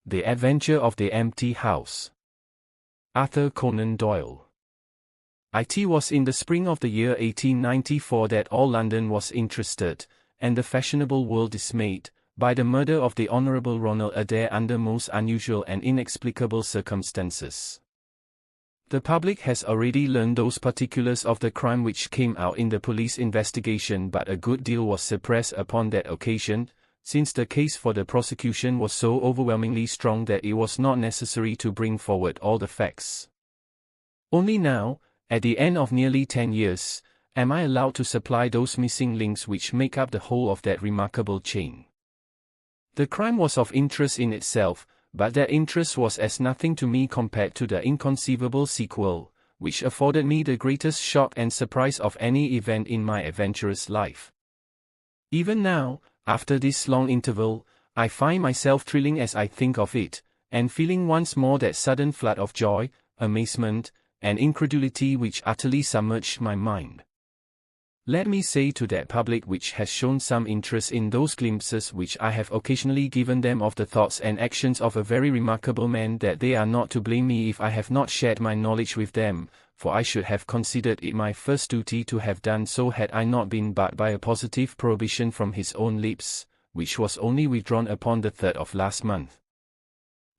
The Adventure of the Empty House. Arthur Conan Doyle. It was in the spring of the year 1894 that all London was interested, and the fashionable world dismayed, by the murder of the Honourable Ronald Adair under most unusual and inexplicable circumstances. The public has already learned those particulars of the crime which came out in the police investigation, but a good deal was suppressed upon that occasion, since the case for the prosecution was so overwhelmingly strong that it was not necessary to bring forward all the facts. Only now, at the end of nearly 10 years, am I allowed to supply those missing links which make up the whole of that remarkable chain. The crime was of interest in itself, but that interest was as nothing to me compared to the inconceivable sequel, which afforded me the greatest shock and surprise of any event in my adventurous life. Even now, after this long interval, I find myself thrilling as I think of it, and feeling once more that sudden flood of joy, amazement, and incredulity which utterly submerged my mind. Let me say to that public which has shown some interest in those glimpses which I have occasionally given them of the thoughts and actions of a very remarkable man, that they are not to blame me if I have not shared my knowledge with them, for I should have considered it my first duty to have done so had I not been barred by a positive prohibition from his own lips, which was only withdrawn upon the 3rd of last month.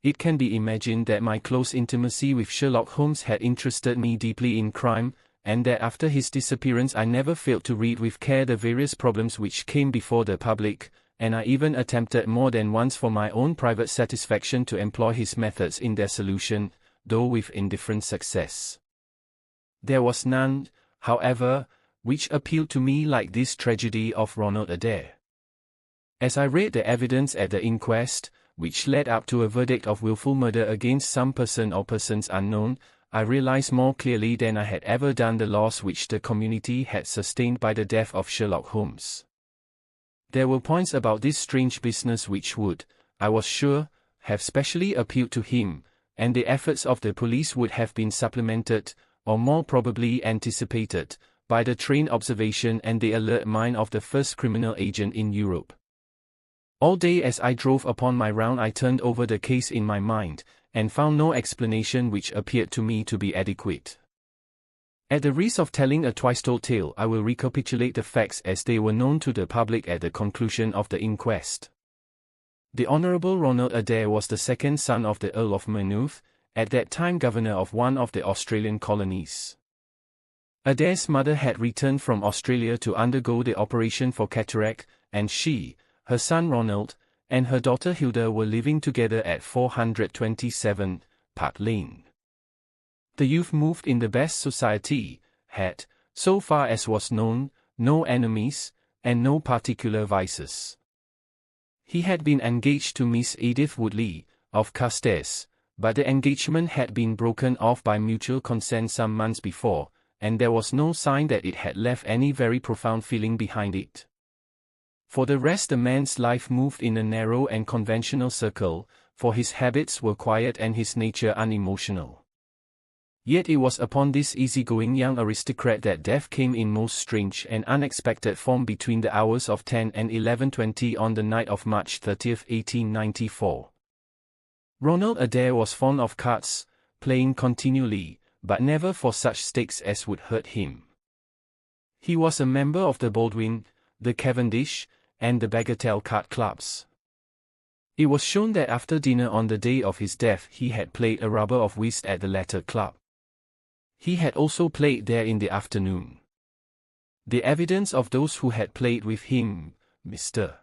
It can be imagined that my close intimacy with Sherlock Holmes had interested me deeply in crime, and that after his disappearance I never failed to read with care the various problems which came before the public, and I even attempted more than once for my own private satisfaction to employ his methods in their solution, though with indifferent success. There was none, however, which appealed to me like this tragedy of Ronald Adair. As I read the evidence at the inquest, which led up to a verdict of wilful murder against some person or persons unknown, I realized more clearly than I had ever done the loss which the community had sustained by the death of Sherlock Holmes. There were points about this strange business which would, I was sure, have specially appealed to him, and the efforts of the police would have been supplemented, or more probably anticipated, by the trained observation and the alert mind of the first criminal agent in Europe. All day as I drove upon my round I turned over the case in my mind, and found no explanation which appeared to me to be adequate. At the risk of telling a twice-told tale, I will recapitulate the facts as they were known to the public at the conclusion of the inquest. The Honourable Ronald Adair was the second son of the Earl of Maynooth, at that time governor of one of the Australian colonies. Adair's mother had returned from Australia to undergo the operation for cataract, and she, her son Ronald, and her daughter Hilda were living together at 427, Park Lane. The youth moved in the best society, had, so far as was known, no enemies, and no particular vices. He had been engaged to Miss Edith Woodley, of Carstairs, but the engagement had been broken off by mutual consent some months before, and there was no sign that it had left any very profound feeling behind it. For the rest, the man's life moved in a narrow and conventional circle, for his habits were quiet and his nature unemotional. Yet it was upon this easygoing young aristocrat that death came in most strange and unexpected form between the hours of 10 and 11:20 on the night of March 30, 1894. Ronald Adair was fond of cards, playing continually, but never for such stakes as would hurt him. He was a member of the Baldwin, the Cavendish, and the Bagatelle card clubs. It was shown that after dinner on the day of his death he had played a rubber of whist at the latter club. He had also played there in the afternoon. The evidence of those who had played with him, Mr.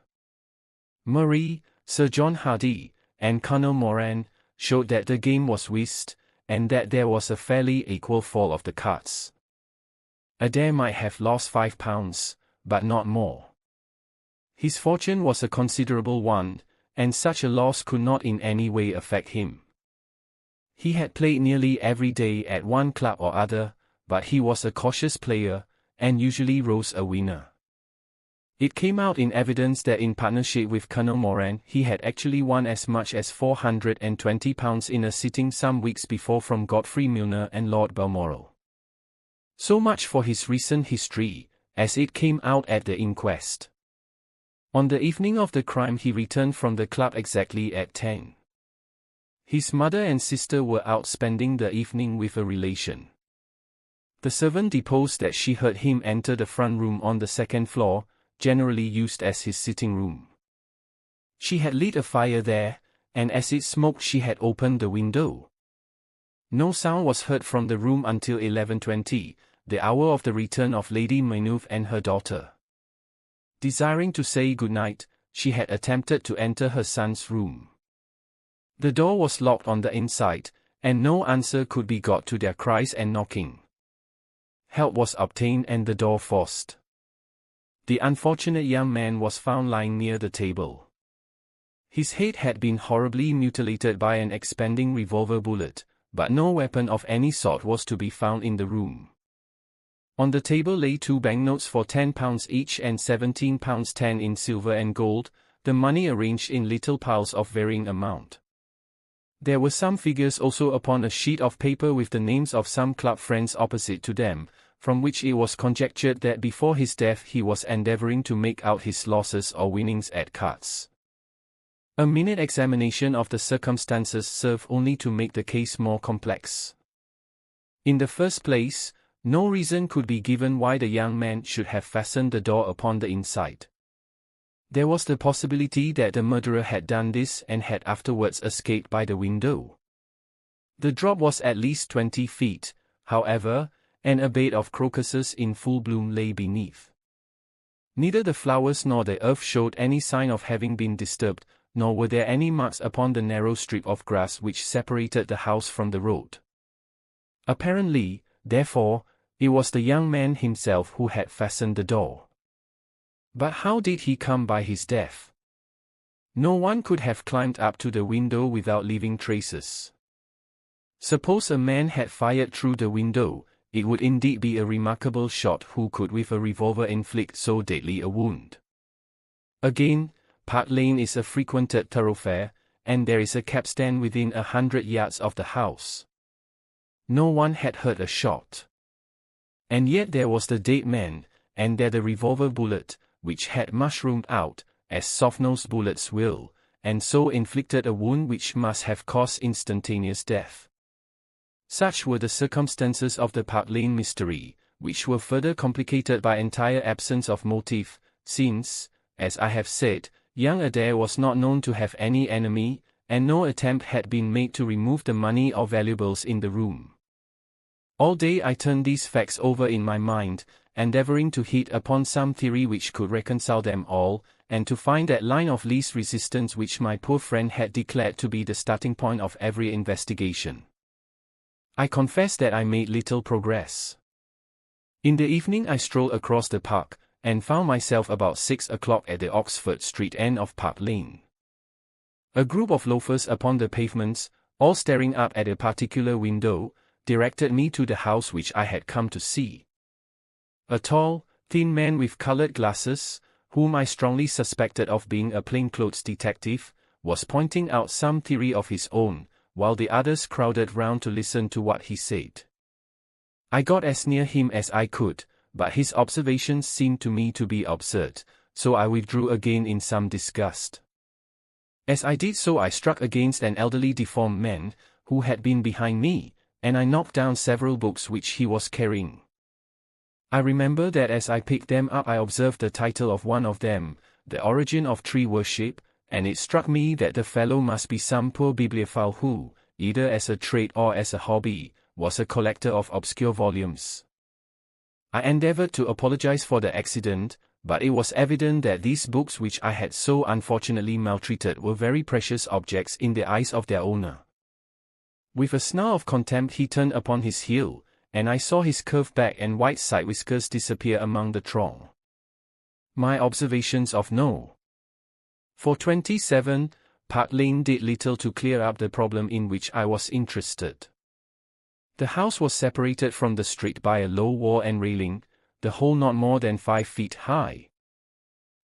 Murray, Sir John Hardy, and Colonel Moran, showed that the game was whist, and that there was a fairly equal fall of the cards. Adair might have lost £5, but not more. His fortune was a considerable one, and such a loss could not in any way affect him. He had played nearly every day at one club or other, but he was a cautious player, and usually rose a winner. It came out in evidence that in partnership with Colonel Moran he had actually won as much as £420 in a sitting some weeks before from Godfrey Milner and Lord Balmoral. So much for his recent history, as it came out at the inquest. On the evening of the crime he returned from the club exactly at 10. His mother and sister were out spending the evening with a relation. The servant deposed that she heard him enter the front room on the second floor, generally used as his sitting room. She had lit a fire there, and as it smoked she had opened the window. No sound was heard from the room until 11:20, the hour of the return of Lady Maynooth and her daughter. Desiring to say good night, she had attempted to enter her son's room. The door was locked on the inside, and no answer could be got to their cries and knocking. Help was obtained and the door forced. The unfortunate young man was found lying near the table. His head had been horribly mutilated by an expanding revolver bullet, but no weapon of any sort was to be found in the room. On the table lay 2 banknotes for £10 each and £17.10 in silver and gold, the money arranged in little piles of varying amount. There were some figures also upon a sheet of paper with the names of some club friends opposite to them, from which it was conjectured that before his death he was endeavouring to make out his losses or winnings at cards. A minute examination of the circumstances served only to make the case more complex. In the first place, no reason could be given why the young man should have fastened the door upon the inside. There was the possibility that the murderer had done this and had afterwards escaped by the window. The drop was at least 20 feet, however, and a bed of crocuses in full bloom lay beneath. Neither the flowers nor the earth showed any sign of having been disturbed, nor were there any marks upon the narrow strip of grass which separated the house from the road. Apparently, therefore, it was the young man himself who had fastened the door. But how did he come by his death? No one could have climbed up to the window without leaving traces. Suppose a man had fired through the window, it would indeed be a remarkable shot who could with a revolver inflict so deadly a wound. Again, Park Lane is a frequented thoroughfare, and there is a cab stand within 100 yards of the house. No one had heard a shot. And yet there was the dead man, and there the revolver bullet, which had mushroomed out, as soft-nosed bullets will, and so inflicted a wound which must have caused instantaneous death. Such were the circumstances of the Park Lane mystery, which were further complicated by entire absence of motive, since, as I have said, young Adair was not known to have any enemy, and no attempt had been made to remove the money or valuables in the room. All day I turned these facts over in my mind, endeavouring to hit upon some theory which could reconcile them all, and to find that line of least resistance which my poor friend had declared to be the starting point of every investigation. I confess that I made little progress. In the evening I strolled across the park, and found myself about 6 o'clock at the Oxford Street end of Park Lane. A group of loafers upon the pavements, all staring up at a particular window, directed me to the house which I had come to see. A tall, thin man with coloured glasses, whom I strongly suspected of being a plainclothes detective, was pointing out some theory of his own, while the others crowded round to listen to what he said. I got as near him as I could, but his observations seemed to me to be absurd, so I withdrew again in some disgust. As I did so I struck against an elderly deformed man, who had been behind me, and I knocked down several books which he was carrying. I remember that as I picked them up I observed the title of one of them, The Origin of Tree Worship, and it struck me that the fellow must be some poor bibliophile who, either as a trade or as a hobby, was a collector of obscure volumes. I endeavoured to apologize for the accident, but it was evident that these books which I had so unfortunately maltreated were very precious objects in the eyes of their owner. With a snarl of contempt he turned upon his heel, and I saw his curved back and white side whiskers disappear among the throng. My observations of No. 427, Park Lane did little to clear up the problem in which I was interested. The house was separated from the street by a low wall and railing, the whole not more than 5 feet high.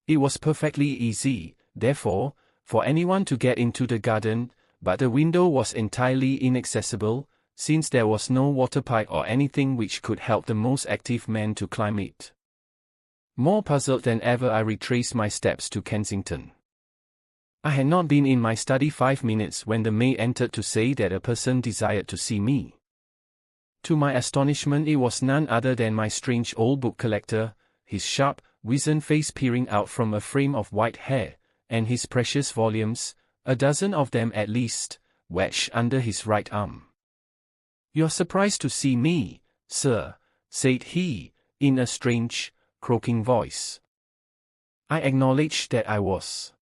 It was perfectly easy, therefore, for anyone to get into the garden, but the window was entirely inaccessible, since there was no water pipe or anything which could help the most active man to climb it. More puzzled than ever I retraced my steps to Kensington. I had not been in my study 5 minutes when the maid entered to say that a person desired to see me. To my astonishment, it was none other than my strange old book collector, his sharp, wizened face peering out from a frame of white hair, and his precious volumes, a dozen of them at least, wedged under his right arm. "You're surprised to see me, sir," said he, in a strange, croaking voice. I acknowledged that I was.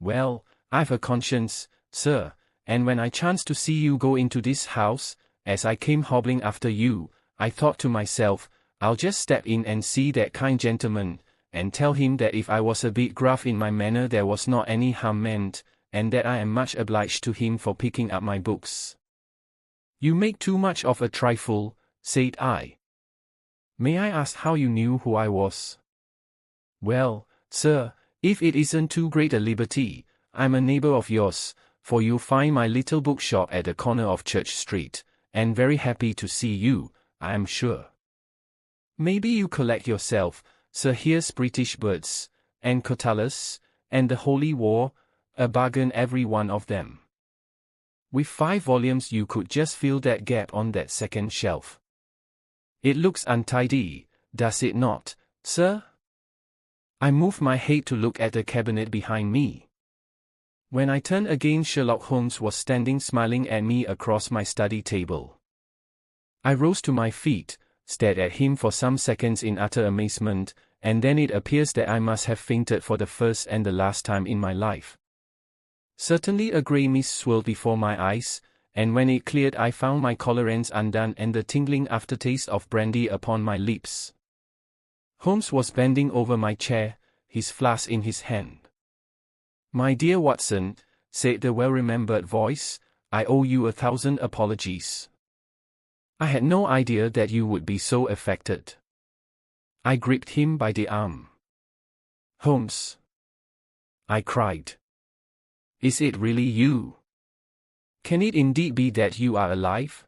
"Well, I've a conscience, sir, and when I chanced to see you go into this house, as I came hobbling after you, I thought to myself, I'll just step in and see that kind gentleman, and tell him that if I was a bit gruff in my manner there was not any harm meant, and that I am much obliged to him for picking up my books." "You make too much of a trifle," said I. "May I ask how you knew who I was?" "Well, sir, if it isn't too great a liberty, I'm a neighbor of yours, for you'll find my little bookshop at the corner of Church Street, and very happy to see you, I am sure. Maybe you collect yourself, Sir. Here's British Birds, and Catullus, and the Holy War, a bargain every one of them. With 5 volumes you could just fill that gap on that second shelf. It looks untidy, does it not, sir?" I moved my head to look at the cabinet behind me. When I turned again, Sherlock Holmes was standing smiling at me across my study table. I rose to my feet, stared at him for some seconds in utter amazement, and then it appears that I must have fainted for the first and the last time in my life. Certainly a grey mist swirled before my eyes, and when it cleared I found my collar ends undone and the tingling aftertaste of brandy upon my lips. Holmes was bending over my chair, his flask in his hand. "My dear Watson," said the well-remembered voice, "I owe you 1,000 apologies. I had no idea that you would be so affected." I gripped him by the arm. "Holmes," I cried. "Is it really you? Can it indeed be that you are alive?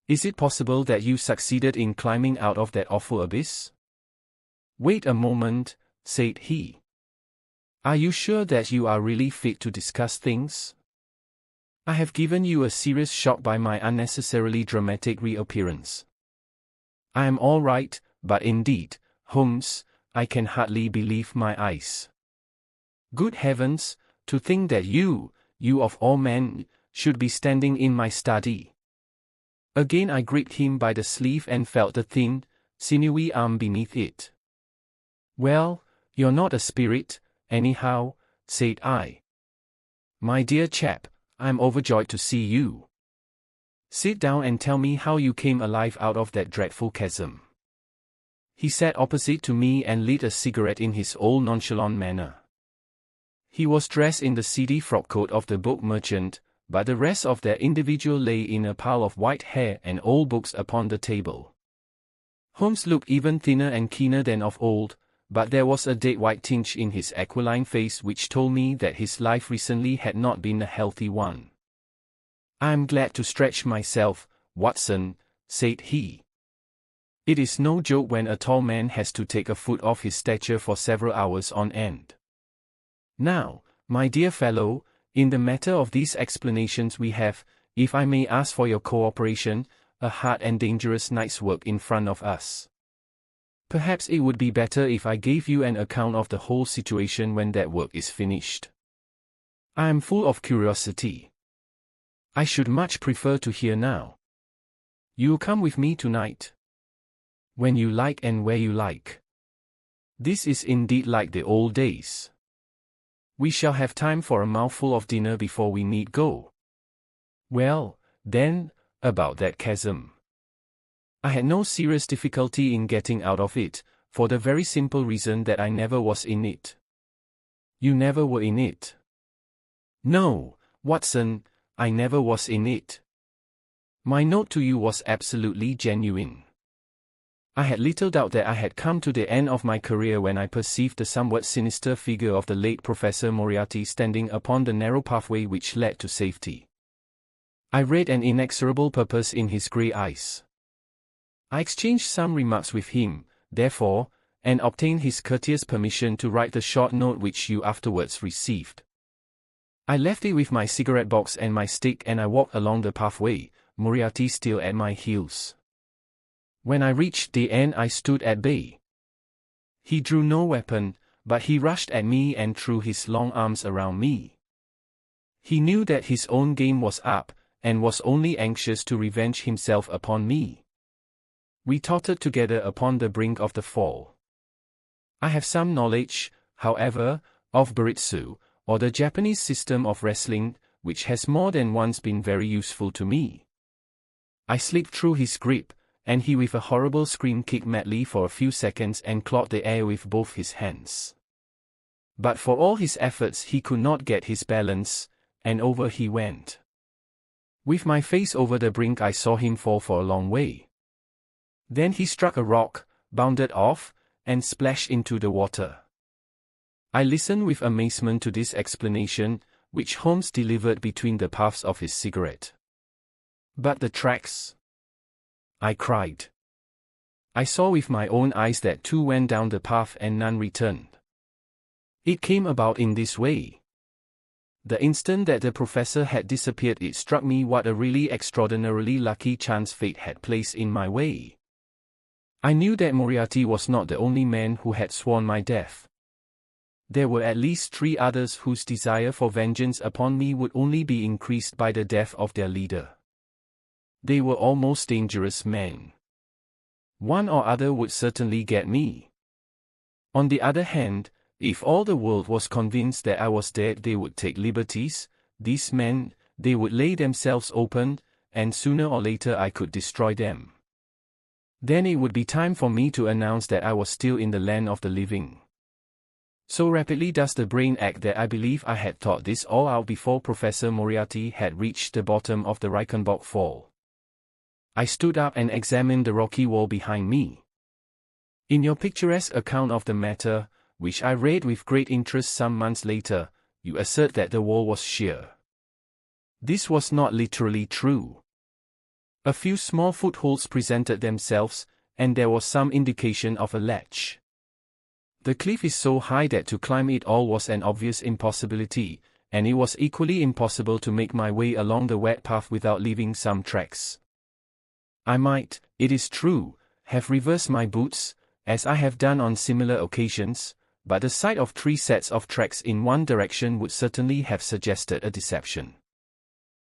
Is it possible that you succeeded in climbing out of that awful abyss?" "Wait a moment," said he. "Are you sure that you are really fit to discuss things? I have given you a serious shock by my unnecessarily dramatic reappearance." "I am all right, but indeed, Holmes, I can hardly believe my eyes. Good heavens, to think that you of all men, should be standing in my study." Again I gripped him by the sleeve and felt the thin, sinewy arm beneath it. "Well, you're not a spirit, anyhow," said I. "My dear chap, I'm overjoyed to see you. Sit down and tell me how you came alive out of that dreadful chasm." He sat opposite to me and lit a cigarette in his old nonchalant manner. He was dressed in the seedy frockcoat of the book merchant, but the rest of their individual lay in a pile of white hair and old books upon the table. Holmes looked even thinner and keener than of old, but there was a dead white tinge in his aquiline face which told me that his life recently had not been a healthy one. "I'm glad to stretch myself, Watson," said he. "It is no joke when a tall man has to take a foot off his stature for several hours on end. Now, my dear fellow, in the matter of these explanations we have, if I may ask for your cooperation, a hard and dangerous night's work in front of us. Perhaps it would be better if I gave you an account of the whole situation when that work is finished. I am full of curiosity. I should much prefer to hear now. You'll come with me tonight?" "When you like and where you like. This is indeed like the old days. We shall have time for a mouthful of dinner before we need go. Well, then, about that chasm. I had no serious difficulty in getting out of it, for the very simple reason that I never was in it." "You never were in it?" "No, Watson, I never was in it. My note to you was absolutely genuine. I had little doubt that I had come to the end of my career when I perceived the somewhat sinister figure of the late Professor Moriarty standing upon the narrow pathway which led to safety. I read an inexorable purpose in his grey eyes. I exchanged some remarks with him, therefore, and obtained his courteous permission to write the short note which you afterwards received. I left it with my cigarette box and my stick and I walked along the pathway, Moriarty still at my heels. When I reached the end I stood at bay. He drew no weapon, but he rushed at me and threw his long arms around me. He knew that his own game was up, and was only anxious to revenge himself upon me. We tottered together upon the brink of the fall. I have some knowledge, however, of Baritsu, or the Japanese system of wrestling, which has more than once been very useful to me. I slipped through his grip, and he with a horrible scream kicked madly for a few seconds and clawed the air with both his hands. But for all his efforts he could not get his balance, and over he went. With my face over the brink I saw him fall for a long way. Then he struck a rock, bounded off, and splashed into the water. I listened with amazement to this explanation, which Holmes delivered between the puffs of his cigarette. "But the tracks?" I cried. "I saw with my own eyes that two went down the path and none returned. It came about in this way. The instant that the professor had disappeared it struck me what a really extraordinarily lucky chance fate had placed in my way. I knew that Moriarty was not the only man who had sworn my death. There were at least 3 others whose desire for vengeance upon me would only be increased by the death of their leader. They were all most dangerous men. One or other would certainly get me. On the other hand, if all the world was convinced that I was dead they would take liberties, these men, they would lay themselves open, and sooner or later I could destroy them. Then it would be time for me to announce that I was still in the land of the living. So rapidly does the brain act that I believe I had thought this all out before Professor Moriarty had reached the bottom of the Reichenbach Fall. I stood up and examined the rocky wall behind me. In your picturesque account of the matter, which I read with great interest some months later, you assert that the wall was sheer. This was not literally true. A few small footholds presented themselves, and there was some indication of a ledge. The cliff is so high that to climb it all was an obvious impossibility, and it was equally impossible to make my way along the wet path without leaving some tracks. I might, it is true, have reversed my boots, as I have done on similar occasions, but the sight of 3 sets of tracks in one direction would certainly have suggested a deception.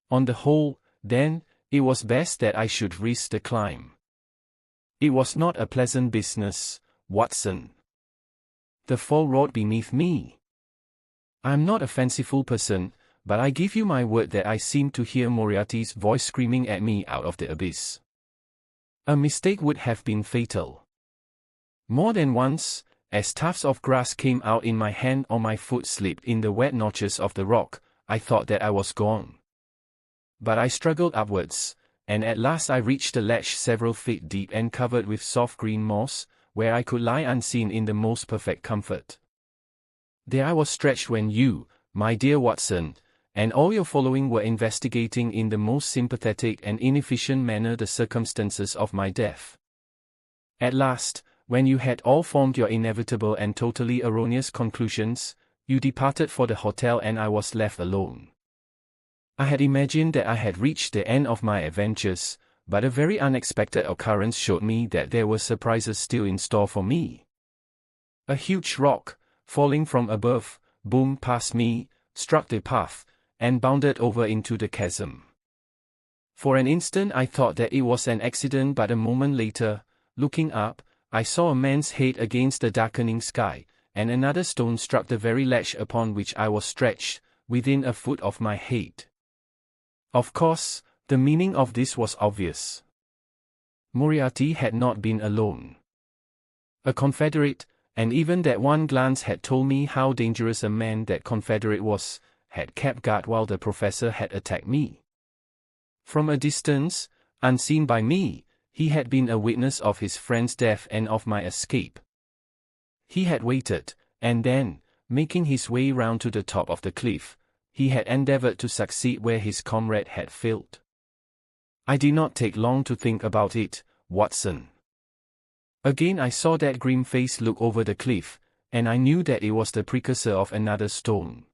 On the whole, then, it was best that I should risk the climb. It was not a pleasant business, Watson. The fall roared beneath me. I am not a fanciful person, but I give you my word that I seemed to hear Moriarty's voice screaming at me out of the abyss. A mistake would have been fatal. More than once, as tufts of grass came out in my hand or my foot slipped in the wet notches of the rock, I thought that I was gone. But I struggled upwards, and at last I reached a ledge several feet deep and covered with soft green moss, where I could lie unseen in the most perfect comfort. There I was stretched when you, my dear Watson, and all your following were investigating in the most sympathetic and inefficient manner the circumstances of my death. At last, when you had all formed your inevitable and totally erroneous conclusions, you departed for the hotel and I was left alone. I had imagined that I had reached the end of my adventures, but a very unexpected occurrence showed me that there were surprises still in store for me. A huge rock, falling from above, boomed past me, struck the path, and bounded over into the chasm. For an instant I thought that it was an accident, but a moment later, looking up, I saw a man's head against the darkening sky, and another stone struck the very ledge upon which I was stretched, within a foot of my head. Of course, the meaning of this was obvious. Moriarty had not been alone. A confederate, and even that one glance had told me how dangerous a man that confederate was, had kept guard while the professor had attacked me. From a distance, unseen by me, he had been a witness of his friend's death and of my escape. He had waited, and then, making his way round to the top of the cliff, he had endeavored to succeed where his comrade had failed. I did not take long to think about it, Watson. Again I saw that grim face look over the cliff, and I knew that it was the precursor of another stone.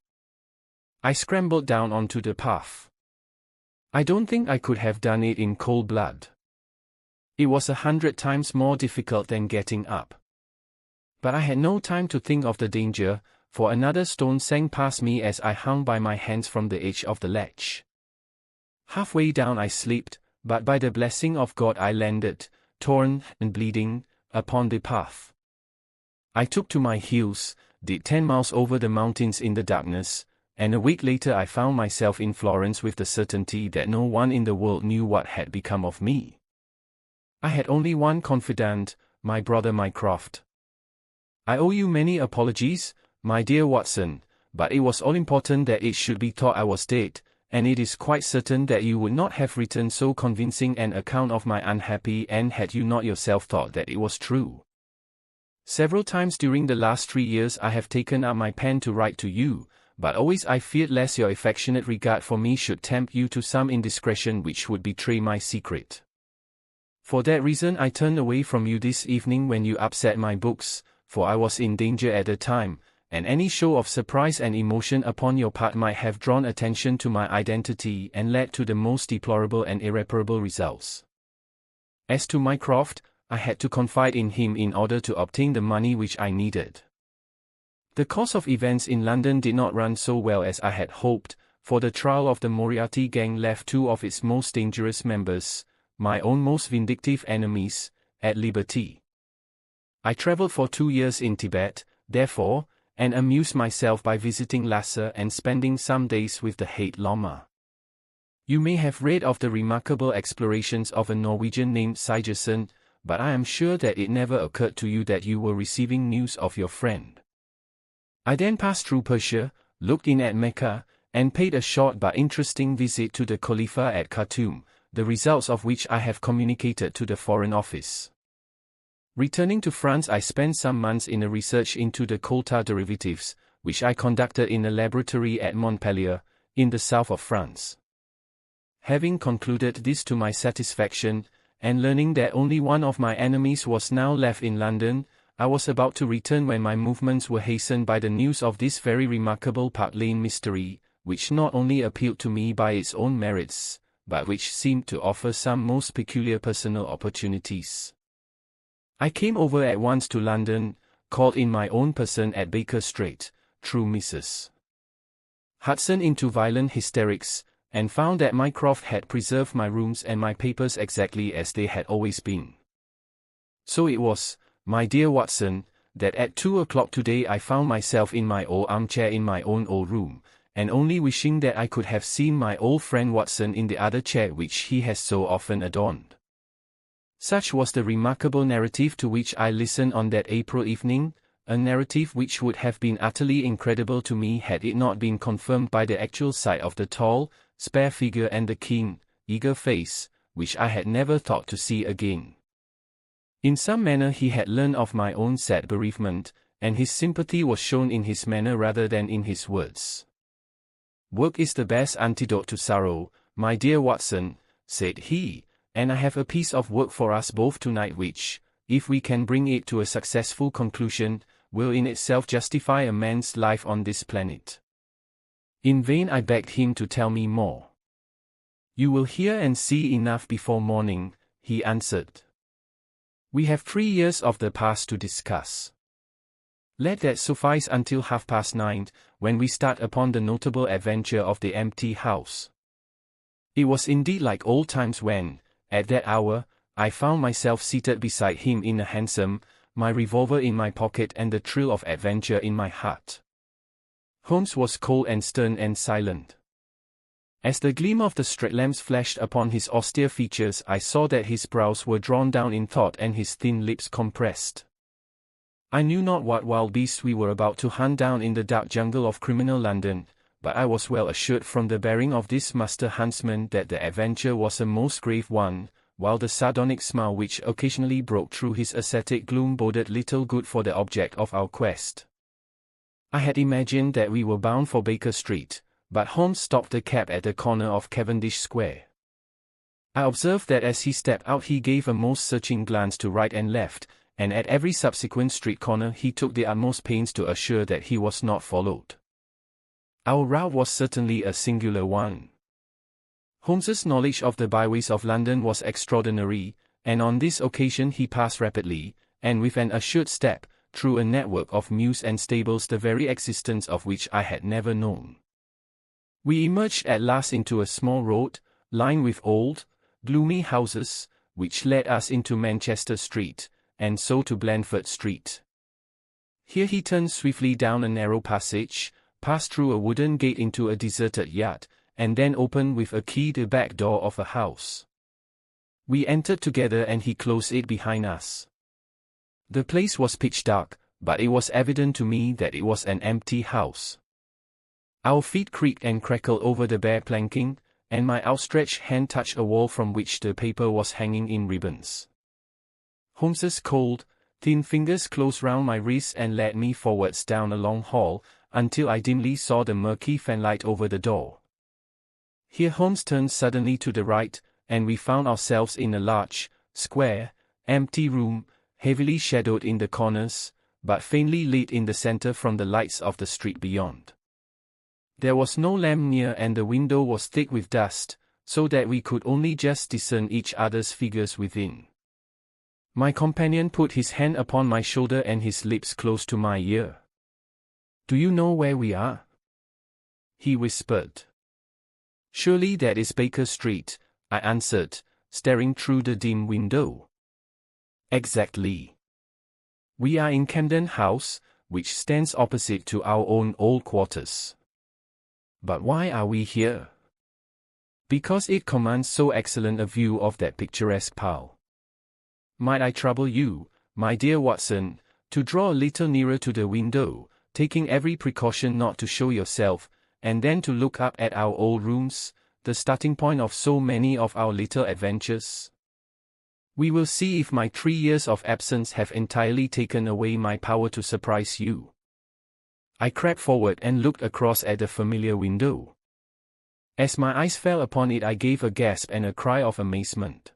I scrambled down onto the path. I don't think I could have done it in cold blood. It was 100 times more difficult than getting up. But I had no time to think of the danger, for another stone sang past me as I hung by my hands from the edge of the ledge. Halfway down I slipped, but by the blessing of God I landed, torn and bleeding, upon the path. I took to my heels, did 10 miles over the mountains in the darkness, and a week later I found myself in Florence with the certainty that no one in the world knew what had become of me. I had only one confidant, my brother Mycroft. I owe you many apologies, my dear Watson, but it was all important that it should be thought I was dead, and it is quite certain that you would not have written so convincing an account of my unhappy end had you not yourself thought that it was true. Several times during the last 3 years I have taken up my pen to write to you, but always I feared lest your affectionate regard for me should tempt you to some indiscretion which would betray my secret. For that reason I turned away from you this evening when you upset my books, for I was in danger at the time, and any show of surprise and emotion upon your part might have drawn attention to my identity and led to the most deplorable and irreparable results. As to Mycroft, I had to confide in him in order to obtain the money which I needed. The course of events in London did not run so well as I had hoped, for the trial of the Moriarty gang left 2 of its most dangerous members, my own most vindictive enemies, at liberty. I travelled for 2 years in Tibet, therefore, and amused myself by visiting Lhasa and spending some days with the Head Lama. You may have read of the remarkable explorations of a Norwegian named Sigerson, but I am sure that it never occurred to you that you were receiving news of your friend. I then passed through Persia, looked in at Mecca, and paid a short but interesting visit to the Khalifa at Khartoum, the results of which I have communicated to the Foreign Office. Returning to France, I spent some months in a research into the coal tar derivatives, which I conducted in a laboratory at Montpellier, in the south of France. Having concluded this to my satisfaction, and learning that only one of my enemies was now left in London, I was about to return when my movements were hastened by the news of this very remarkable Park Lane mystery, which not only appealed to me by its own merits, but which seemed to offer some most peculiar personal opportunities. I came over at once to London, called in my own person at Baker Street, threw Mrs. Hudson into violent hysterics, and found that Mycroft had preserved my rooms and my papers exactly as they had always been. So it was, my dear Watson, that at 2 o'clock today I found myself in my old armchair in my own old room, and only wishing that I could have seen my old friend Watson in the other chair which he has so often adorned. Such was the remarkable narrative to which I listened on that April evening, a narrative which would have been utterly incredible to me had it not been confirmed by the actual sight of the tall, spare figure and the keen, eager face, which I had never thought to see again. In some manner he had learned of my own sad bereavement, and his sympathy was shown in his manner rather than in his words. "Work is the best antidote to sorrow, my dear Watson," said he, "and I have a piece of work for us both tonight which, if we can bring it to a successful conclusion, will in itself justify a man's life on this planet." In vain I begged him to tell me more. "You will hear and see enough before morning," he answered. "We have 3 years of the past to discuss. Let that suffice until 9:30, when we start upon the notable adventure of the empty house." It was indeed like old times when, at that hour, I found myself seated beside him in a hansom, my revolver in my pocket and the thrill of adventure in my heart. Holmes was cold and stern and silent. As the gleam of the street lamps flashed upon his austere features, I saw that his brows were drawn down in thought and his thin lips compressed. I knew not what wild beast we were about to hunt down in the dark jungle of criminal London, but I was well assured from the bearing of this master huntsman that the adventure was a most grave one, while the sardonic smile which occasionally broke through his ascetic gloom boded little good for the object of our quest. I had imagined that we were bound for Baker Street, but Holmes stopped the cab at the corner of Cavendish Square. I observed that as he stepped out he gave a most searching glance to right and left, and at every subsequent street corner he took the utmost pains to assure that he was not followed. Our route was certainly a singular one. Holmes's knowledge of the byways of London was extraordinary, and on this occasion he passed rapidly, and with an assured step, through a network of mews and stables the very existence of which I had never known. We emerged at last into a small road, lined with old, gloomy houses, which led us into Manchester Street, and so to Blandford Street. Here he turned swiftly down a narrow passage, passed through a wooden gate into a deserted yard, and then opened with a key the back door of a house. We entered together and he closed it behind us. The place was pitch dark, but it was evident to me that it was an empty house. Our feet creaked and crackled over the bare planking, and my outstretched hand touched a wall from which the paper was hanging in ribbons. Holmes's cold, thin fingers closed round my wrist and led me forwards down a long hall, until I dimly saw the murky fanlight over the door. Here Holmes turned suddenly to the right, and we found ourselves in a large, square, empty room, heavily shadowed in the corners, but faintly lit in the center from the lights of the street beyond. There was no lamp near and the window was thick with dust, so that we could only just discern each other's figures within. My companion put his hand upon my shoulder and his lips close to my ear. "Do you know where we are?" he whispered. "Surely that is Baker Street," I answered, staring through the dim window. "Exactly. We are in Camden House, which stands opposite to our own old quarters." "But why are we here?" "Because it commands so excellent a view of that picturesque Pall. Might I trouble you, my dear Watson, to draw a little nearer to the window, taking every precaution not to show yourself, and then to look up at our old rooms, the starting point of so many of our little adventures? We will see if my 3 years of absence have entirely taken away my power to surprise you." I crept forward and looked across at the familiar window. As my eyes fell upon it I gave a gasp and a cry of amazement.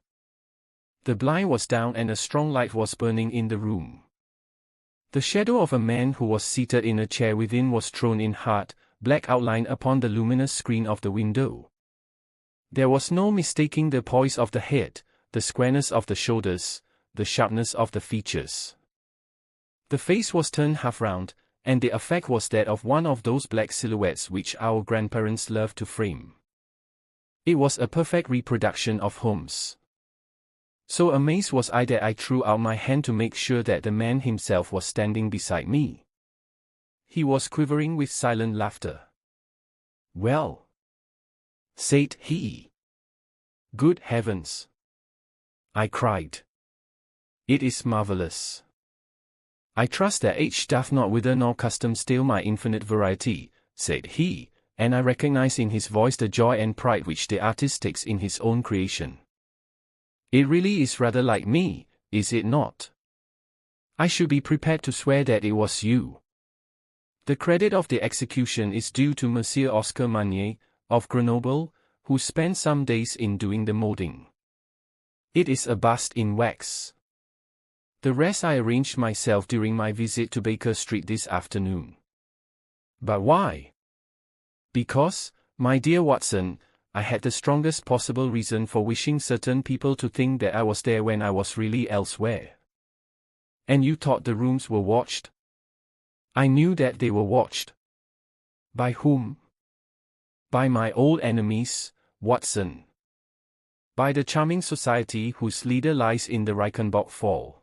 The blind was down and a strong light was burning in the room. The shadow of a man who was seated in a chair within was thrown in hard, black outline upon the luminous screen of the window. There was no mistaking the poise of the head, the squareness of the shoulders, the sharpness of the features. The face was turned half round, and the effect was that of one of those black silhouettes which our grandparents loved to frame. It was a perfect reproduction of Holmes. So amazed was I that I threw out my hand to make sure that the man himself was standing beside me. He was quivering with silent laughter. "Well," said he. "Good heavens!" I cried. "It is marvelous. I trust that age doth not wither nor custom stale my infinite variety," said he, and I recognized in his voice the joy and pride which the artist takes in his own creation. "It really is rather like me, is it not? I should be prepared to swear that it was you. The credit of the execution is due to Monsieur Oscar Manier, of Grenoble, who spent some days in doing the molding. It is a bust in wax. The rest I arranged myself during my visit to Baker Street this afternoon." "But why?" "Because, my dear Watson, I had the strongest possible reason for wishing certain people to think that I was there when I was really elsewhere." "And you thought the rooms were watched?" "I knew that they were watched." "By whom?" "By my old enemies, Watson. By the charming society whose leader lies in the Reichenbach Fall.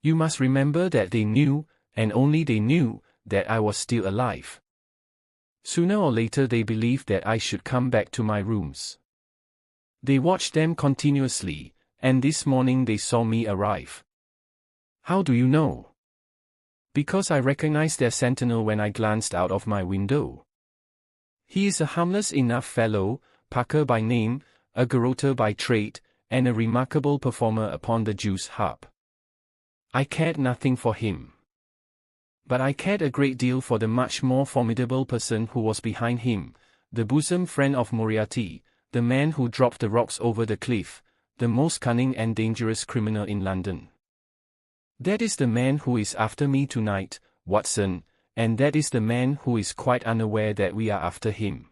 You must remember that they knew, and only they knew, that I was still alive. Sooner or later they believed that I should come back to my rooms. They watched them continuously, and this morning they saw me arrive." "How do you know?" "Because I recognized their sentinel when I glanced out of my window. He is a harmless enough fellow, Parker by name, a garroter by trade, and a remarkable performer upon the Jew's harp. I cared nothing for him. But I cared a great deal for the much more formidable person who was behind him, the bosom friend of Moriarty, the man who dropped the rocks over the cliff, the most cunning and dangerous criminal in London. That is the man who is after me tonight, Watson, and that is the man who is quite unaware that we are after him.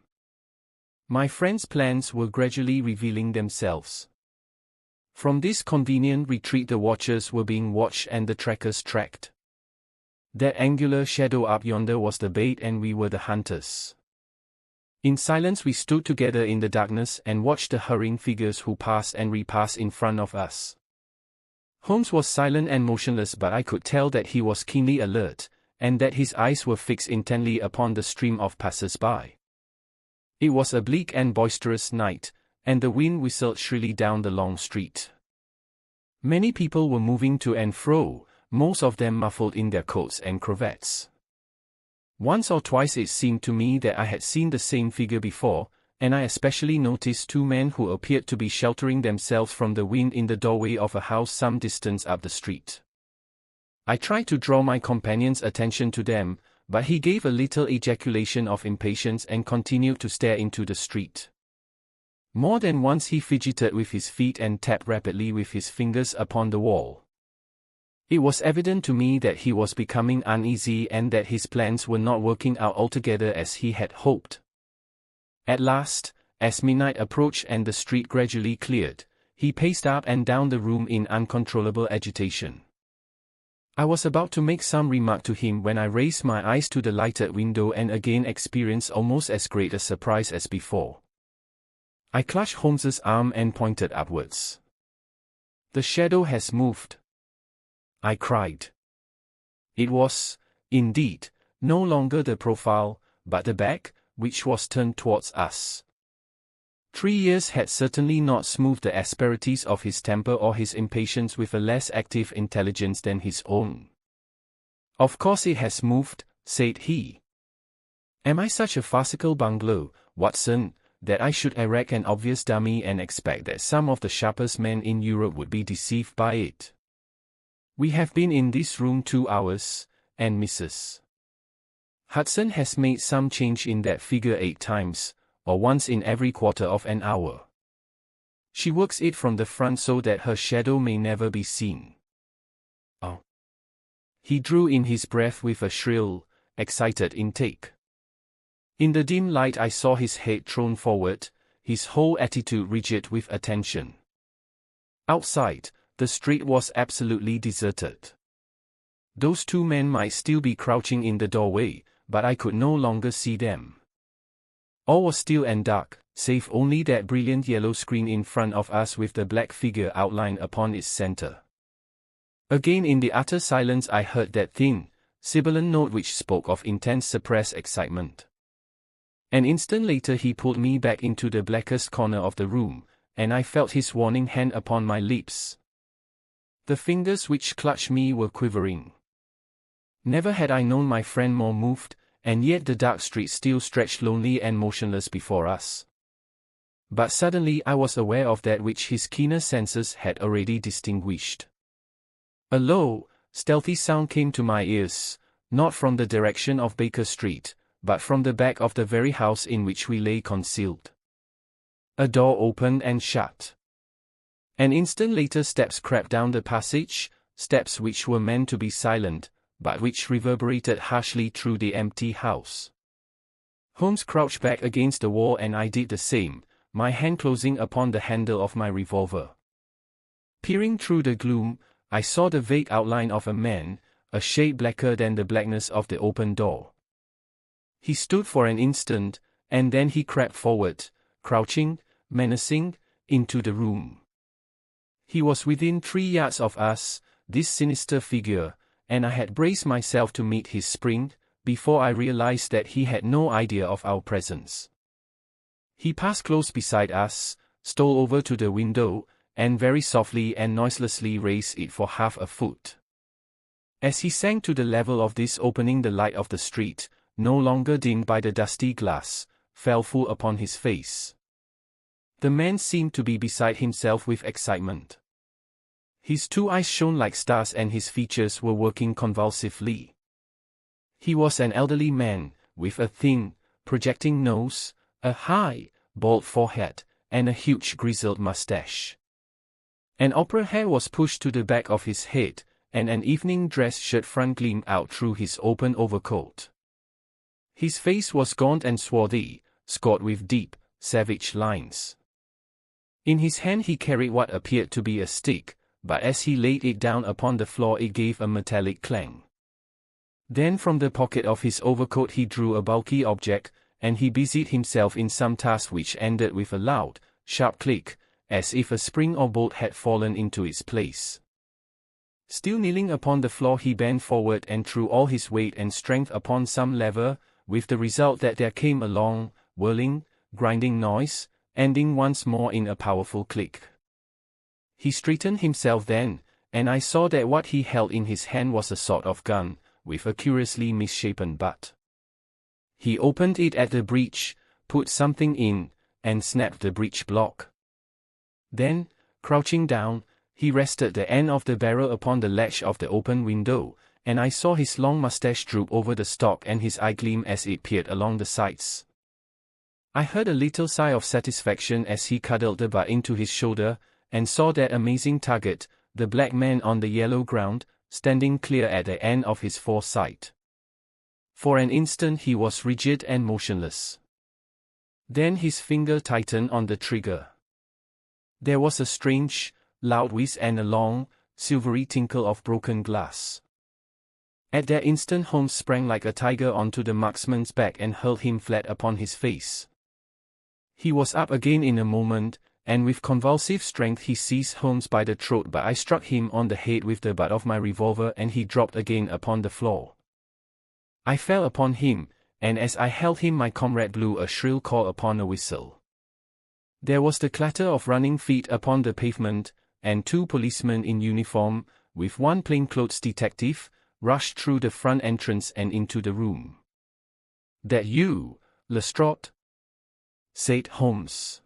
My friend's plans were gradually revealing themselves. From this convenient retreat the watchers were being watched and the trackers tracked. That angular shadow up yonder was the bait and we were the hunters. In silence we stood together in the darkness and watched the hurrying figures who passed and repassed in front of us. Holmes was silent and motionless, but I could tell that he was keenly alert, and that his eyes were fixed intently upon the stream of passers-by. It was a bleak and boisterous night, and the wind whistled shrilly down the long street. Many people were moving to and fro, most of them muffled in their coats and cravats. Once or twice it seemed to me that I had seen the same figure before, and I especially noticed two men who appeared to be sheltering themselves from the wind in the doorway of a house some distance up the street. I tried to draw my companion's attention to them, but he gave a little ejaculation of impatience and continued to stare into the street. More than once he fidgeted with his feet and tapped rapidly with his fingers upon the wall. It was evident to me that he was becoming uneasy and that his plans were not working out altogether as he had hoped. At last, as midnight approached and the street gradually cleared, he paced up and down the room in uncontrollable agitation. I was about to make some remark to him when I raised my eyes to the lighted window and again experienced almost as great a surprise as before. I clutched Holmes's arm and pointed upwards. "The shadow has moved," I cried. It was, indeed, no longer the profile, but the back, which was turned towards us. 3 years had certainly not smoothed the asperities of his temper or his impatience with a less active intelligence than his own. "Of course it has moved," said he. "Am I such a farcical bungler, Watson, that I should erect an obvious dummy and expect that some of the sharpest men in Europe would be deceived by it? We have been in this room 2 hours, and Mrs. Hudson has made some change in that figure 8 times, or once in every quarter of an hour. She works it from the front so that her shadow may never be seen. Oh!" He drew in his breath with a shrill, excited intake. In the dim light I saw his head thrown forward, his whole attitude rigid with attention. Outside, the street was absolutely deserted. Those 2 men might still be crouching in the doorway, but I could no longer see them. All was still and dark, save only that brilliant yellow screen in front of us with the black figure outlined upon its center. Again in the utter silence I heard that thin, sibilant note which spoke of intense suppressed excitement. An instant later he pulled me back into the blackest corner of the room, and I felt his warning hand upon my lips. The fingers which clutched me were quivering. Never had I known my friend more moved, and yet the dark street still stretched lonely and motionless before us. But suddenly I was aware of that which his keener senses had already distinguished. A low, stealthy sound came to my ears, not from the direction of Baker Street, but from the back of the very house in which we lay concealed. A door opened and shut. An instant later steps crept down the passage, steps which were meant to be silent, but which reverberated harshly through the empty house. Holmes crouched back against the wall and I did the same, my hand closing upon the handle of my revolver. Peering through the gloom, I saw the vague outline of a man, a shade blacker than the blackness of the open door. He stood for an instant, and then he crept forward, crouching, menacing, into the room. He was within 3 yards of us, this sinister figure, and I had braced myself to meet his spring, before I realized that he had no idea of our presence. He passed close beside us, stole over to the window, and very softly and noiselessly raised it for half a foot. As he sank to the level of this opening, the light of the street, no longer dimmed by the dusty glass, fell full upon his face. The man seemed to be beside himself with excitement. His 2 eyes shone like stars and his features were working convulsively. He was an elderly man, with a thin, projecting nose, a high, bald forehead, and a huge grizzled mustache. An opera hair was pushed to the back of his head, and an evening dress shirt front gleamed out through his open overcoat. His face was gaunt and swarthy, scored with deep, savage lines. In his hand he carried what appeared to be a stick, but as he laid it down upon the floor it gave a metallic clang. Then from the pocket of his overcoat he drew a bulky object, and he busied himself in some task which ended with a loud, sharp click, as if a spring or bolt had fallen into its place. Still kneeling upon the floor he bent forward and threw all his weight and strength upon some lever, with the result that there came a long, whirling, grinding noise, ending once more in a powerful click. He straightened himself then, and I saw that what he held in his hand was a sort of gun, with a curiously misshapen butt. He opened it at the breech, put something in, and snapped the breech block. Then, crouching down, he rested the end of the barrel upon the latch of the open window, and I saw his long mustache droop over the stock and his eye gleam as it peered along the sides. I heard a little sigh of satisfaction as he cuddled the butt into his shoulder, and saw that amazing target, the black man on the yellow ground, standing clear at the end of his foresight. For an instant he was rigid and motionless. Then his finger tightened on the trigger. There was a strange, loud whiz and a long, silvery tinkle of broken glass. At that instant Holmes sprang like a tiger onto the marksman's back and hurled him flat upon his face. He was up again in a moment, and with convulsive strength he seized Holmes by the throat, but I struck him on the head with the butt of my revolver and he dropped again upon the floor. I fell upon him, and as I held him my comrade blew a shrill call upon a whistle. There was the clatter of running feet upon the pavement, and 2 policemen in uniform, with 1 plainclothes detective, rushed through the front entrance and into the room. "That you, Lestrade?" said Holmes.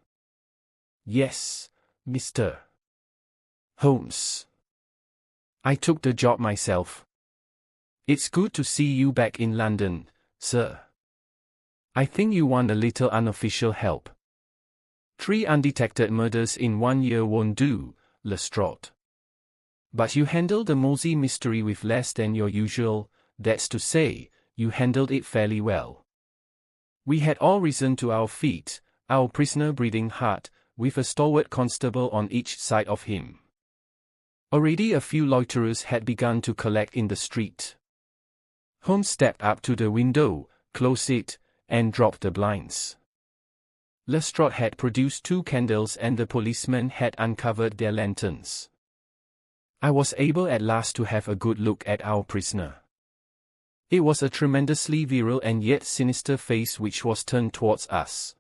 "Yes, Mr. Holmes. I took the job myself. It's good to see you back in London, sir. I think you want a little unofficial help. 3 undetected murders in 1 year won't do, Lestrade. But you handled the Mosey mystery with less than your usual, that's to say, you handled it fairly well. We had all risen to our feet, our prisoner breathing hard, with a stalwart constable on each side of him. Already a few loiterers had begun to collect in the street. Holmes stepped up to the window, closed it, and dropped the blinds. Lestrade had produced 2 candles and the policemen had uncovered their lanterns. I was able at last to have a good look at our prisoner. It was a tremendously virile and yet sinister face which was turned towards us.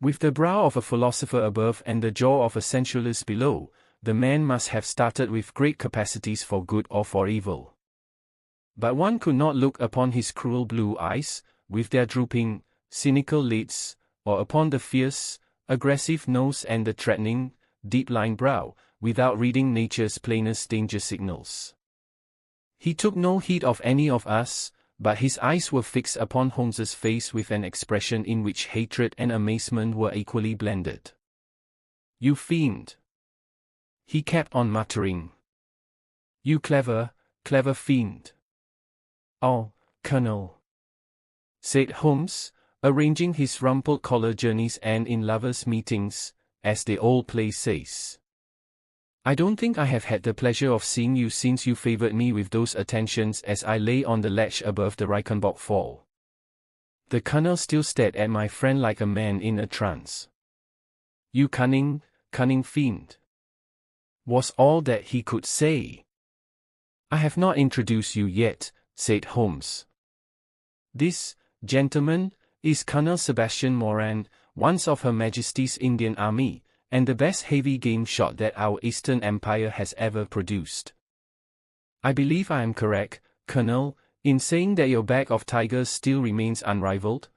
With the brow of a philosopher above and the jaw of a sensualist below, the man must have started with great capacities for good or for evil. But one could not look upon his cruel blue eyes, with their drooping, cynical lids, or upon the fierce, aggressive nose and the threatening, deep-lined brow, without reading nature's plainest danger signals. He took no heed of any of us, but his eyes were fixed upon Holmes's face with an expression in which hatred and amazement were equally blended. "You fiend!" he kept on muttering. "You clever, clever fiend!" "Oh, Colonel," said Holmes, arranging his rumpled collar journeys and in lovers' meetings, as the old play says. "I don't think I have had the pleasure of seeing you since you favored me with those attentions as I lay on the ledge above the Reichenbach Fall." The colonel still stared at my friend like a man in a trance. "You cunning, cunning fiend," was all that he could say. "I have not introduced you yet," said Holmes. "This, gentlemen, is Colonel Sebastian Moran, once of Her Majesty's Indian Army, and the best heavy game shot that our Eastern Empire has ever produced. I believe I am correct, Colonel, in saying that your bag of tigers still remains unrivaled?"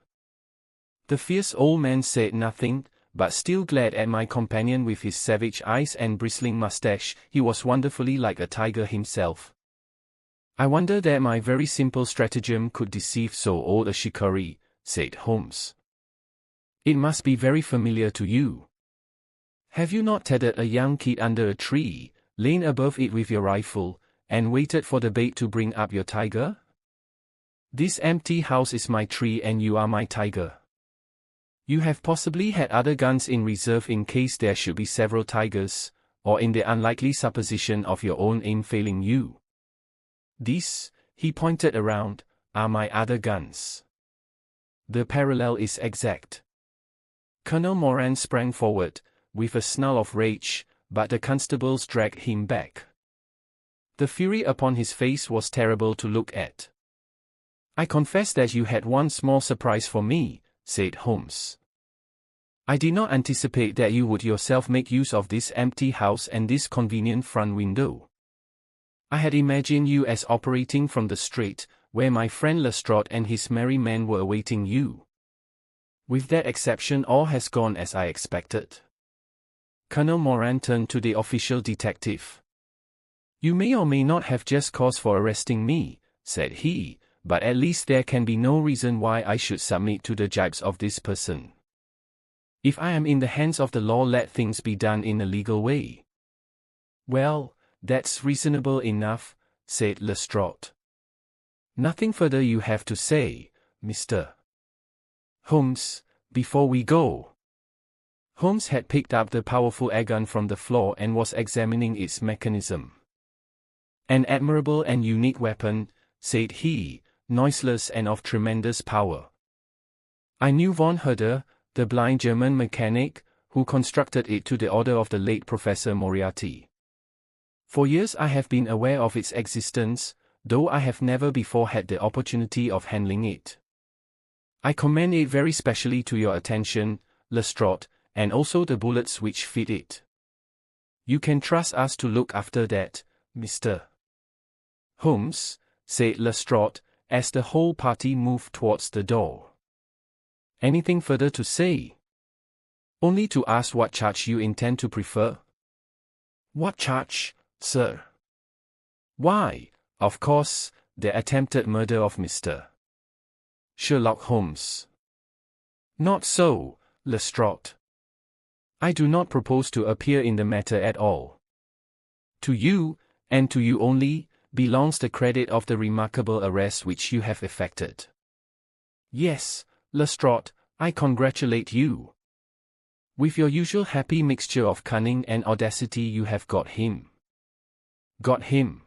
The fierce old man said nothing, but still glared at my companion with his savage eyes and bristling mustache. He was wonderfully like a tiger himself. "I wonder that my very simple stratagem could deceive so old a shikari," said Holmes. "It must be very familiar to you. Have you not tethered a young kid under a tree, lain above it with your rifle, and waited for the bait to bring up your tiger?" This empty house is my tree and you are my tiger. You have possibly had other guns in reserve in case there should be several tigers, or in the unlikely supposition of your own aim failing you. These, he pointed around, are my other guns. The parallel is exact. Colonel Moran sprang forward, with a snarl of rage, but the constables dragged him back. The fury upon his face was terrible to look at. I confess that you had one small surprise for me, said Holmes. I did not anticipate that you would yourself make use of this empty house and this convenient front window. I had imagined you as operating from the street, where my friend Lestrade and his merry men were awaiting you. With that exception, all has gone as I expected. Colonel Moran turned to the official detective. You may or may not have just cause for arresting me, said he, but at least there can be no reason why I should submit to the gibes of this person. If I am in the hands of the law, let things be done in a legal way. Well, that's reasonable enough, said Lestrade. Nothing further you have to say, Mr. Holmes, before we go. Holmes had picked up the powerful airgun from the floor and was examining its mechanism. An admirable and unique weapon, said he, noiseless and of tremendous power. I knew von Herder, the blind German mechanic, who constructed it to the order of the late Professor Moriarty. For years I have been aware of its existence, though I have never before had the opportunity of handling it. I commend it very specially to your attention, Lestrade, and also the bullets which fit it. You can trust us to look after that, Mr. Holmes, said Lestrade, as the whole party moved towards the door. Anything further to say? Only to ask what charge you intend to prefer. What charge, sir? Why, of course, the attempted murder of Mr. Sherlock Holmes. Not so, Lestrade. I do not propose to appear in the matter at all. To you, and to you only, belongs the credit of the remarkable arrest which you have effected. Yes, Lestrade, I congratulate you. With your usual happy mixture of cunning and audacity you have got him. Got him.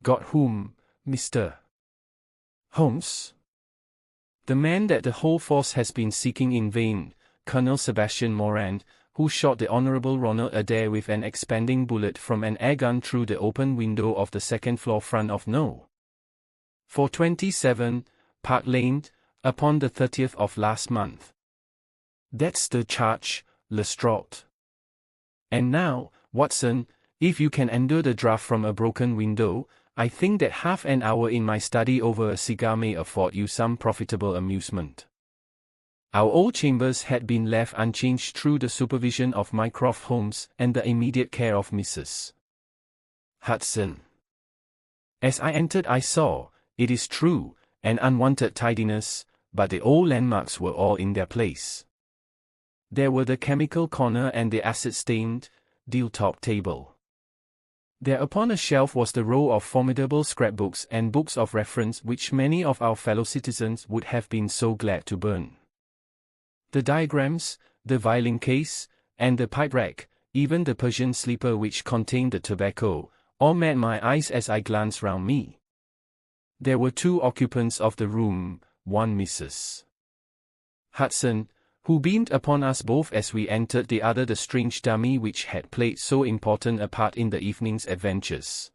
Got whom, Mr. Holmes? The man that the whole force has been seeking in vain, Colonel Sebastian Morand, who shot the Honorable Ronald Adair with an expanding bullet from an airgun through the open window of the second-floor front of No. 427, Park Lane, upon the 30th of last month. That's the charge, Lestrade. And now, Watson, if you can endure the draft from a broken window, I think that half an hour in my study over a cigar may afford you some profitable amusement. Our old chambers had been left unchanged through the supervision of Mycroft Holmes and the immediate care of Mrs. Hudson. As I entered I saw, it is true, an unwanted tidiness, but the old landmarks were all in their place. There were the chemical corner and the acid-stained, deal-top table. There upon a shelf was the row of formidable scrapbooks and books of reference which many of our fellow citizens would have been so glad to burn. The diagrams, the violin case, and the pipe rack, even the Persian sleeper which contained the tobacco, all met my eyes as I glanced round me. There were two occupants of the room, one Mrs. Hudson, who beamed upon us both as we entered, the other the strange dummy which had played so important a part in the evening's adventures.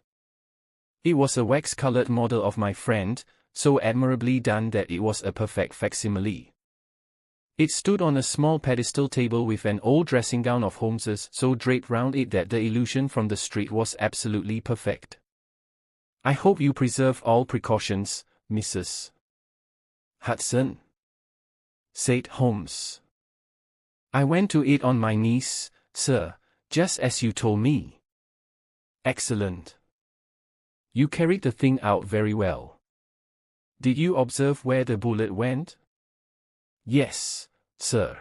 It was a wax-colored model of my friend, so admirably done that it was a perfect facsimile. It stood on a small pedestal table with an old dressing-gown of Holmes's so draped round it that the illusion from the street was absolutely perfect. I hope you preserve all precautions, Mrs. Hudson, said Holmes. I went to it on my knees, sir, just as you told me. Excellent. You carried the thing out very well. Did you observe where the bullet went? Yes, sir.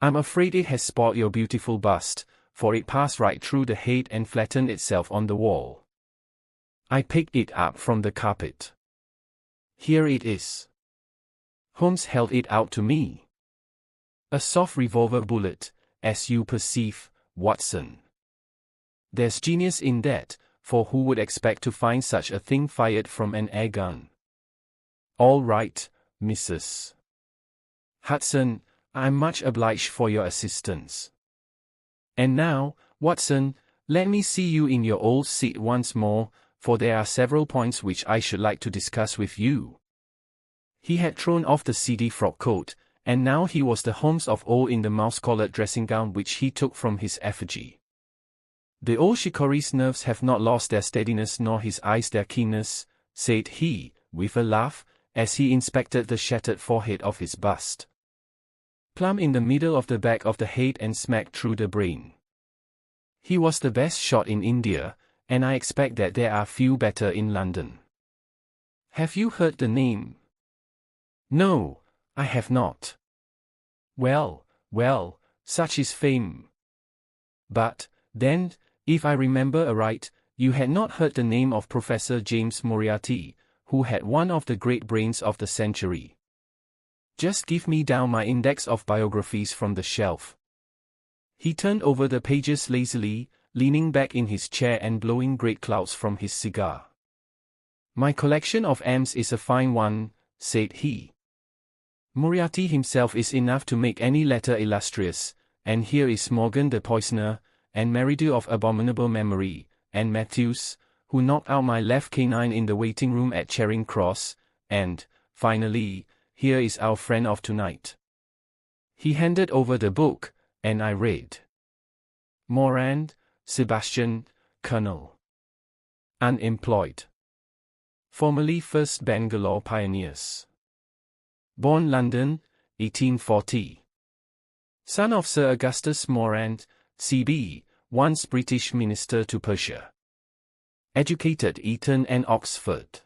I'm afraid it has spoiled your beautiful bust, for it passed right through the head and flattened itself on the wall. I picked it up from the carpet. Here it is. Holmes held it out to me. A soft revolver bullet, as you perceive, Watson. There's genius in that, for who would expect to find such a thing fired from an air gun? All right, Mrs. Hudson, I'm much obliged for your assistance. And now, Watson, let me see you in your old seat once more, for there are several points which I should like to discuss with you. He had thrown off the seedy frock coat, and now he was the Holmes of old in the mouse-collared dressing gown which he took from his effigy. The old shikaree's nerves have not lost their steadiness nor his eyes their keenness, said he, with a laugh, as he inspected the shattered forehead of his bust. Plumb in the middle of the back of the head and smack through the brain. He was the best shot in India, and I expect that there are few better in London. Have you heard the name? No, I have not. Well, such is fame. But, then, if I remember aright, you had not heard the name of Professor James Moriarty, who had one of the great brains of the century. Just give me down my index of biographies from the shelf. He turned over the pages lazily, leaning back in his chair and blowing great clouds from his cigar. My collection of M's is a fine one, said he. Moriarty himself is enough to make any letter illustrious, and here is Morgan the Poisoner, and Meridew of abominable memory, and Matthews, who knocked out my left canine in the waiting room at Charing Cross, and, finally, here is our friend of tonight. He handed over the book, and I read. Morand, Sebastian, Colonel. Unemployed. Formerly 1st Bangalore Pioneers. Born London, 1840. Son of Sir Augustus Morand, C.B., once British Minister to Persia. Educated Eton and Oxford.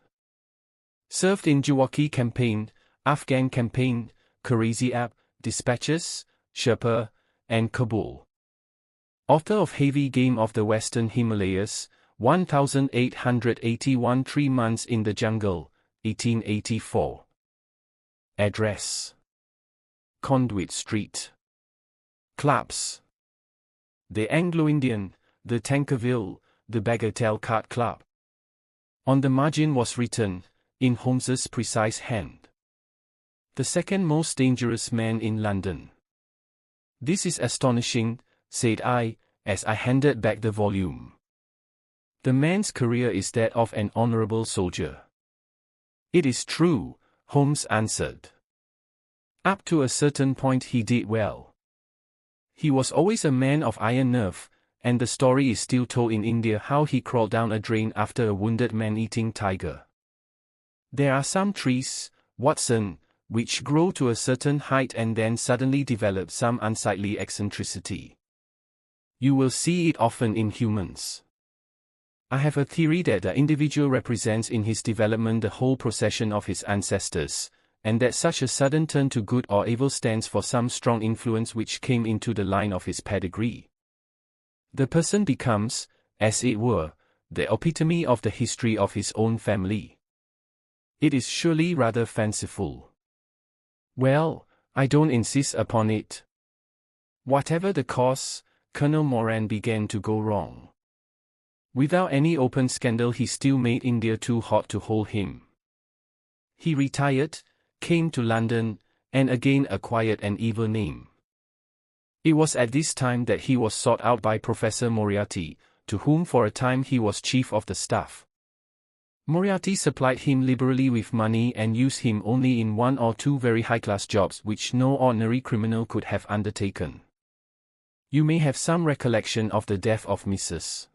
Served in Jawaki Campaign, Afghan Campaign, Karaziab, Dispatches, Sherpa, and Kabul. Author of Heavy Game of the Western Himalayas, 1881 3 Months in the Jungle, 1884. Address: Conduit Street. Clubs: the Anglo-Indian, the Tankerville, the Bagatelle Card Club. On the margin was written, in Holmes's precise hand, the second most dangerous man in London. This is astonishing, said I, as I handed back the volume. The man's career is that of an honorable soldier. It is true, Holmes answered. Up to a certain point he did well. He was always a man of iron nerve, and the story is still told in India how he crawled down a drain after a wounded man-eating tiger. There are some trees, Watson, which grow to a certain height and then suddenly develop some unsightly eccentricity. You will see it often in humans. I have a theory that the individual represents in his development the whole procession of his ancestors, and that such a sudden turn to good or evil stands for some strong influence which came into the line of his pedigree. The person becomes, as it were, the epitome of the history of his own family. It is surely rather fanciful. Well, I don't insist upon it. Whatever the cause, Colonel Moran began to go wrong. Without any open scandal he still made India too hot to hold him. He retired, came to London, and again acquired an evil name. It was at this time that he was sought out by Professor Moriarty, to whom for a time he was chief of the staff. Moriarty supplied him liberally with money and used him only in one or two very high-class jobs which no ordinary criminal could have undertaken. You may have some recollection of the death of Mrs.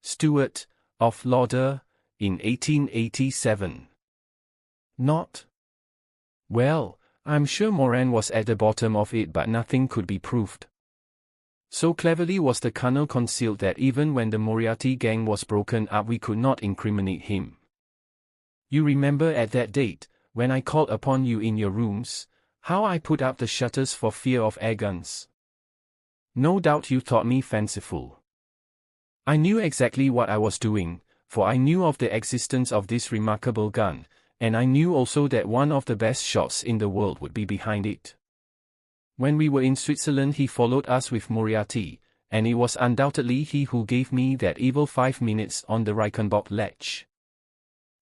Stewart, of Lauder, in 1887. Not? Well, I'm sure Moran was at the bottom of it, but nothing could be proved. So cleverly was the colonel concealed that even when the Moriarty gang was broken up we could not incriminate him. You remember at that date, when I called upon you in your rooms, how I put up the shutters for fear of air guns. No doubt you thought me fanciful. I knew exactly what I was doing, for I knew of the existence of this remarkable gun, and I knew also that one of the best shots in the world would be behind it. When we were in Switzerland, he followed us with Moriarty, and it was undoubtedly he who gave me that evil 5 minutes on the Reichenbach ledge.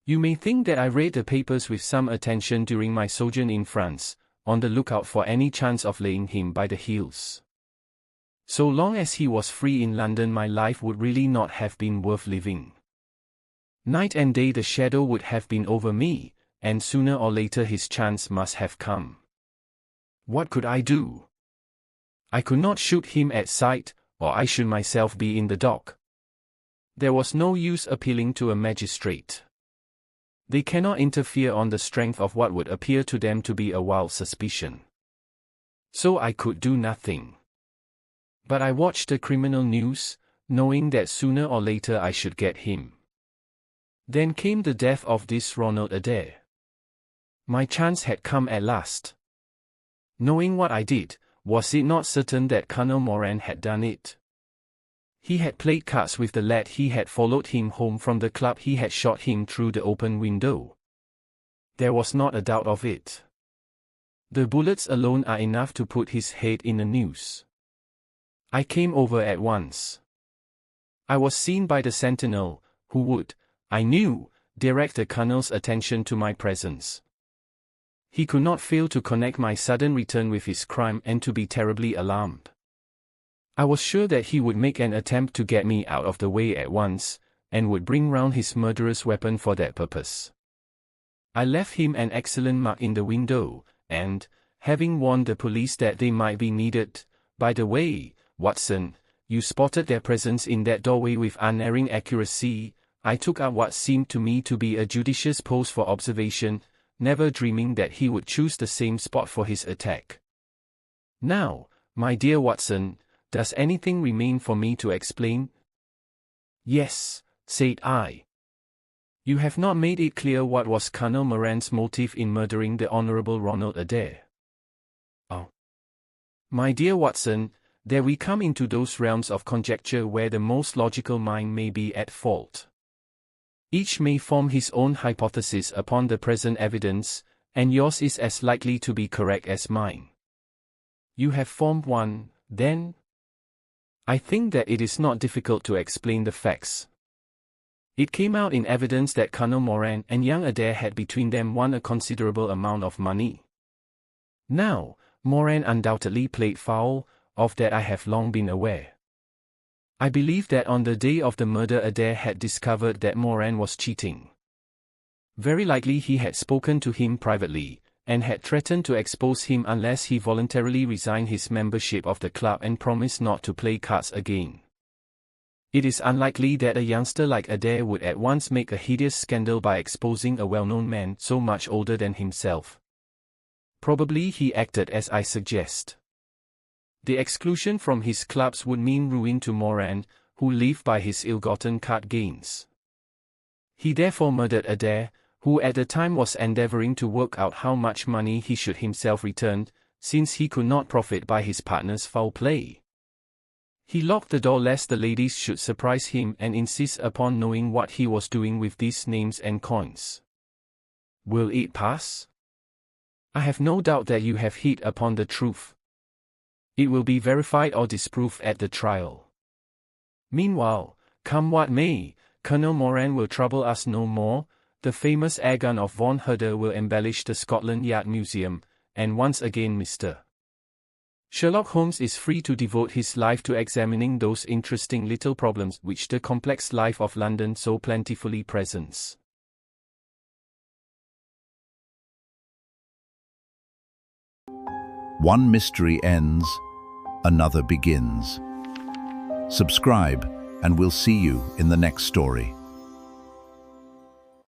You may think that I read the papers with some attention during my sojourn in France, on the lookout for any chance of laying him by the heels. So long as he was free in London, my life would really not have been worth living. Night and day the shadow would have been over me, and sooner or later his chance must have come. What could I do? I could not shoot him at sight, or I should myself be in the dock. There was no use appealing to a magistrate. They cannot interfere on the strength of what would appear to them to be a wild suspicion. So I could do nothing. But I watched the criminal news, knowing that sooner or later I should get him. Then came the death of this Ronald Adair. My chance had come at last. Knowing what I did, was it not certain that Colonel Moran had done it? He had played cards with the lad, he had followed him home from the club, he had shot him through the open window. There was not a doubt of it. The bullets alone are enough to put his head in the news. I came over at once. I was seen by the sentinel, who would, I knew, direct the colonel's attention to my presence. He could not fail to connect my sudden return with his crime and to be terribly alarmed. I was sure that he would make an attempt to get me out of the way at once, and would bring round his murderous weapon for that purpose. I left him an excellent mark in the window, and, having warned the police that they might be needed, by the way, Watson, you spotted their presence in that doorway with unerring accuracy, I took up what seemed to me to be a judicious pose for observation, never dreaming that he would choose the same spot for his attack. Now, my dear Watson, does anything remain for me to explain? Yes, said I. You have not made it clear what was Colonel Moran's motive in murdering the Honourable Ronald Adair. Oh. My dear Watson, there we come into those realms of conjecture where the most logical mind may be at fault. Each may form his own hypothesis upon the present evidence, and yours is as likely to be correct as mine. You have formed one, then? I think that it is not difficult to explain the facts. It came out in evidence that Colonel Moran and young Adair had between them won a considerable amount of money. Now, Moran undoubtedly played foul, of that I have long been aware. I believe that on the day of the murder Adair had discovered that Moran was cheating. Very likely he had spoken to him privately, and had threatened to expose him unless he voluntarily resigned his membership of the club and promised not to play cards again. It is unlikely that a youngster like Adair would at once make a hideous scandal by exposing a well-known man so much older than himself. Probably he acted as I suggest. The exclusion from his clubs would mean ruin to Moran, who lived by his ill-gotten card gains. He therefore murdered Adair, who at the time was endeavoring to work out how much money he should himself return, since he could not profit by his partner's foul play. He locked the door lest the ladies should surprise him and insist upon knowing what he was doing with these names and coins. Will it pass? I have no doubt that you have hit upon the truth. It will be verified or disproved at the trial. Meanwhile, come what may, Colonel Moran will trouble us no more. The famous airgun of Von Herder will embellish the Scotland Yard Museum, and once again Mr. Sherlock Holmes is free to devote his life to examining those interesting little problems which the complex life of London so plentifully presents. One mystery ends, another begins. Subscribe, and we'll see you in the next story.